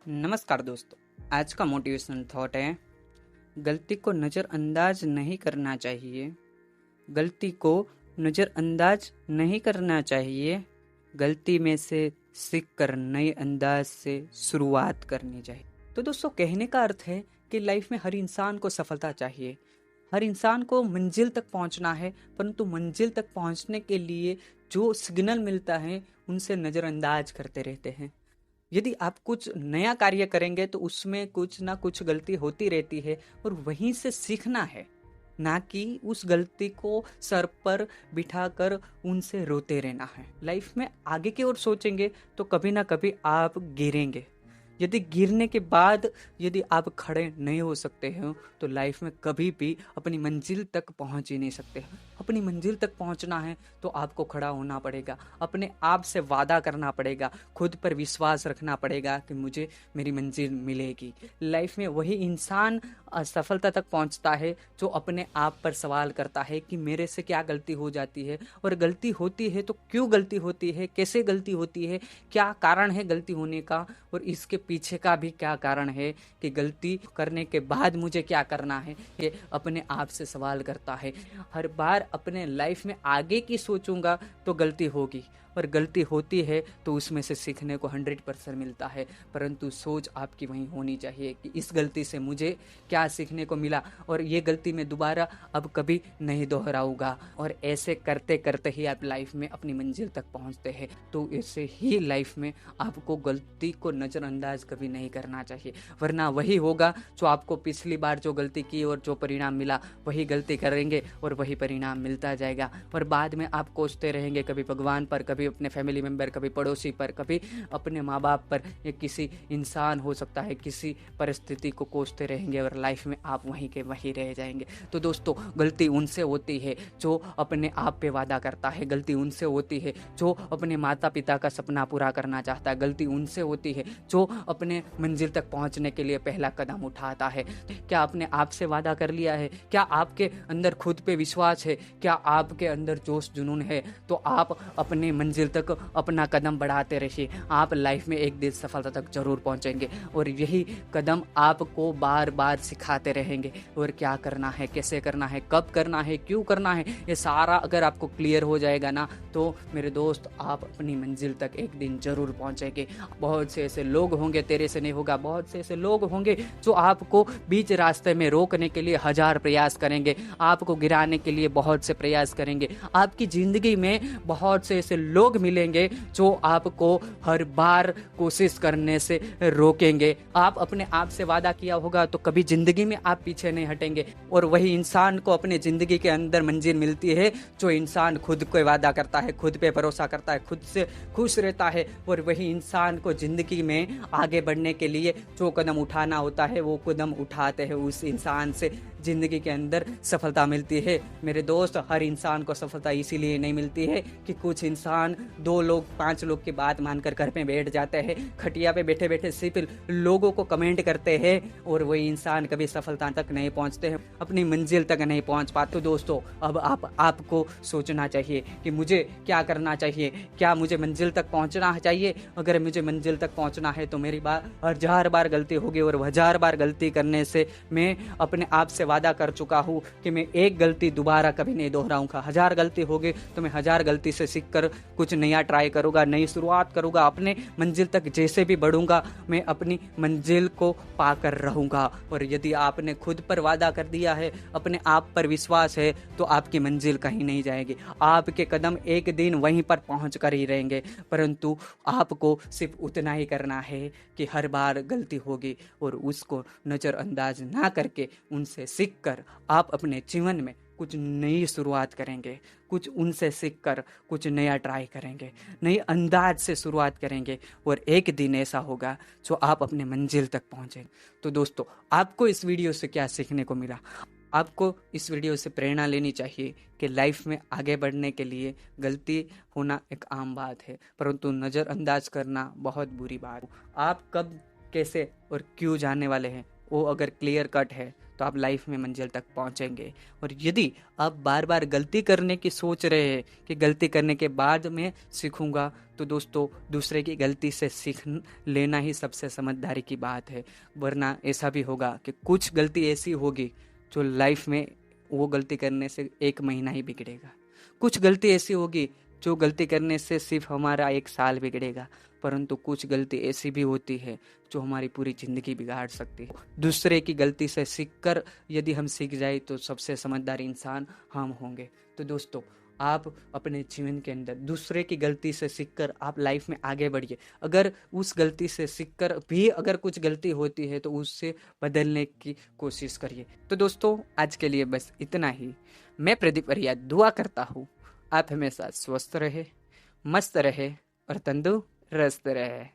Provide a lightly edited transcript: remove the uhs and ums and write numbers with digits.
नमस्कार दोस्तों। आज का मोटिवेशनल थॉट है, गलती को नज़रअंदाज नहीं करना चाहिए। गलती को नज़रअंदाज नहीं करना चाहिए। गलती में से सीख कर नए अंदाज से शुरुआत करनी चाहिए। तो दोस्तों, कहने का अर्थ है कि लाइफ में हर इंसान को सफलता चाहिए। हर इंसान को मंजिल तक पहुंचना है, परंतु मंजिल तक पहुंचने के लिए जो सिग्नल मिलता है उनसे नज़रअंदाज करते रहते हैं। यदि आप कुछ नया कार्य करेंगे तो उसमें कुछ ना कुछ गलती होती रहती है और वहीं से सीखना है, ना कि उस गलती को सर पर बिठाकर उनसे रोते रहना है। लाइफ में आगे की ओर सोचेंगे तो कभी ना कभी आप गिरेंगे। यदि गिरने के बाद यदि आप खड़े नहीं हो सकते हो तो लाइफ में कभी भी अपनी मंजिल तक पहुंच ही नहीं सकते। अपनी मंजिल तक पहुंचना है तो आपको खड़ा होना पड़ेगा, अपने आप से वादा करना पड़ेगा, खुद पर विश्वास रखना पड़ेगा कि मुझे मेरी मंजिल मिलेगी। लाइफ में वही इंसान असफलता तक पहुंचता है जो अपने आप पर सवाल करता है कि मेरे से क्या गलती हो जाती है, और गलती होती है तो क्यों गलती होती है, कैसे गलती होती है, क्या कारण है गलती होने का, और इसके पीछे का भी क्या कारण है कि गलती करने के बाद मुझे क्या करना है। ये अपने आप से सवाल करता है। हर बार अपने लाइफ में आगे की सोचूंगा तो गलती होगी, और गलती होती है तो उसमें से सीखने को 100% मिलता है। परंतु सोच आपकी वहीं होनी चाहिए कि इस गलती से मुझे क्या सीखने को मिला और ये गलती मैं दोबारा अब कभी नहीं दोहराऊंगा। और ऐसे करते करते ही आप लाइफ में अपनी मंजिल तक पहुंचते हैं। तो ऐसे ही लाइफ में आपको गलती को नज़रअंदाज कभी नहीं करना चाहिए, वरना वही होगा जो आपको पिछली बार जो गलती की और जो परिणाम मिला वही गलती करेंगे और वही परिणाम मिलता जाएगा। और बाद में आप कोसते रहेंगे, कभी भगवान पर, कभी अपने फैमिली मेंबर, कभी पड़ोसी पर, कभी अपने माँ बाप पर, या किसी इंसान हो सकता है, किसी परिस्थिति को कोसते रहेंगे और लाइफ में आप वहीं के वहीं रह जाएंगे। तो दोस्तों, गलती उनसे होती है जो अपने आप पे वादा करता है। गलती उनसे होती है जो अपने माता पिता का सपना पूरा करना चाहता है। गलती उनसे होती है जो अपने मंजिल तक पहुंचने के लिए पहला कदम उठाता है। क्या आपने आपसे वादा कर लिया है? क्या आपके अंदर खुद पे विश्वास है? क्या आपके अंदर जोश जुनून है? तो आप अपने मंजिल तक अपना कदम बढ़ाते रहिए। आप लाइफ में एक दिन सफलता तक जरूर पहुंचेंगे, और यही कदम आपको बार बार सिखाते रहेंगे। और क्या करना है, कैसे करना है, कब करना है, क्यों करना है, ये सारा अगर आपको क्लियर हो जाएगा ना, तो मेरे दोस्त आप अपनी मंजिल तक एक दिन जरूर पहुंचेंगे। बहुत से ऐसे लोग होंगे, तेरे से नहीं होगा, बहुत से ऐसे लोग होंगे जो आपको बीच रास्ते में रोकने के लिए 1000 प्रयास करेंगे, आपको गिराने के लिए बहुत से प्रयास करेंगे। आपकी जिंदगी में बहुत से ऐसे लोग मिलेंगे जो आपको हर बार कोशिश करने से रोकेंगे। आप अपने आप से वादा किया होगा तो कभी जिंदगी में आप पीछे नहीं हटेंगे। और वही इंसान को अपने जिंदगी के अंदर मंजिल मिलती है जो इंसान खुद को वादा करता है, खुद पे भरोसा करता है, खुद से खुश रहता है। और वही इंसान को जिंदगी में आगे बढ़ने के लिए जो कदम उठाना होता है वो कदम उठाते हैं, उस इंसान से जिंदगी के अंदर सफलता मिलती है। मेरे दोस्त, हर इंसान को सफलता इसीलिए नहीं मिलती है कि कुछ इंसान 2 लोग 5 लोग की बात मानकर घर पे बैठ जाते हैं, खटिया पे बैठे बैठे सिर्फ लोगों को कमेंट करते हैं, और वही इंसान कभी सफलता तक नहीं पहुंचते हैं, अपनी मंजिल तक नहीं पहुंच पाते। तो दोस्तों, अब आपको सोचना चाहिए कि मुझे क्या करना चाहिए। क्या मुझे मंजिल तक पहुंचना चाहिए? अगर मुझे मंजिल तक पहुंचना है तो मेरी बार 1000 बार गलती होगी, और 1000 बार गलती करने से मैं अपने आप से वादा कर चुका हूं कि मैं एक गलती दोबारा कभी नहीं दोहराऊंगा। 1000 गलती होगी तो मैं 1000 गलती से सीखकर कुछ नया ट्राई करूंगा, नई शुरुआत करूंगा। अपने मंजिल तक जैसे भी बढ़ूंगा मैं अपनी मंजिल को पाकर रहूंगा। और यदि आपने खुद पर वादा कर दिया है, अपने आप पर विश्वास है, तो आपकी मंजिल कहीं नहीं जाएगी। आपके कदम एक दिन वहीं पर पहुंच कर ही रहेंगे। परंतु आपको सिर्फ उतना ही करना है कि हर बार गलती होगी और उसको नज़रअंदाज ना करके उनसे सीखकर आप अपने जीवन में कुछ नई शुरुआत करेंगे, कुछ उनसे सीखकर कुछ नया ट्राई करेंगे, नए अंदाज से शुरुआत करेंगे, और एक दिन ऐसा होगा जो आप अपने मंजिल तक पहुंचेंगे। तो दोस्तों, आपको इस वीडियो से क्या सीखने को मिला? आपको इस वीडियो से प्रेरणा लेनी चाहिए कि लाइफ में आगे बढ़ने के लिए गलती होना एक आम बात है, परंतु नज़रअंदाज करना बहुत बुरी बात है। आप कब, कैसे और क्यों जानने वाले हैं, वो अगर क्लियर कट है तो आप लाइफ में मंजिल तक पहुंचेंगे। और यदि आप बार बार गलती करने की सोच रहे हैं कि गलती करने के बाद मैं सीखूंगा, तो दोस्तों दूसरे की गलती से सीख लेना ही सबसे समझदारी की बात है। वरना ऐसा भी होगा कि कुछ गलती ऐसी होगी जो लाइफ में वो गलती करने से 1 महीना ही बिगड़ेगा। कुछ गलती ऐसी होगी जो गलती करने से सिर्फ हमारा 1 साल बिगड़ेगा। परंतु कुछ गलती ऐसी भी होती है जो हमारी पूरी ज़िंदगी बिगाड़ सकती है। दूसरे की गलती से सीखकर यदि हम सीख जाए तो सबसे समझदार इंसान हम होंगे। तो दोस्तों आप अपने जीवन के अंदर दूसरे की गलती से सीखकर आप लाइफ में आगे बढ़िए। अगर उस गलती से सीखकर भी अगर कुछ गलती होती है तो उससे बदलने की कोशिश करिए। तो दोस्तों आज के लिए बस इतना ही। मैं प्रदीप अरिया दुआ करता हूँ आप हमेशा स्वस्थ रहे, मस्त रहे और तंदुरुस्त रहे।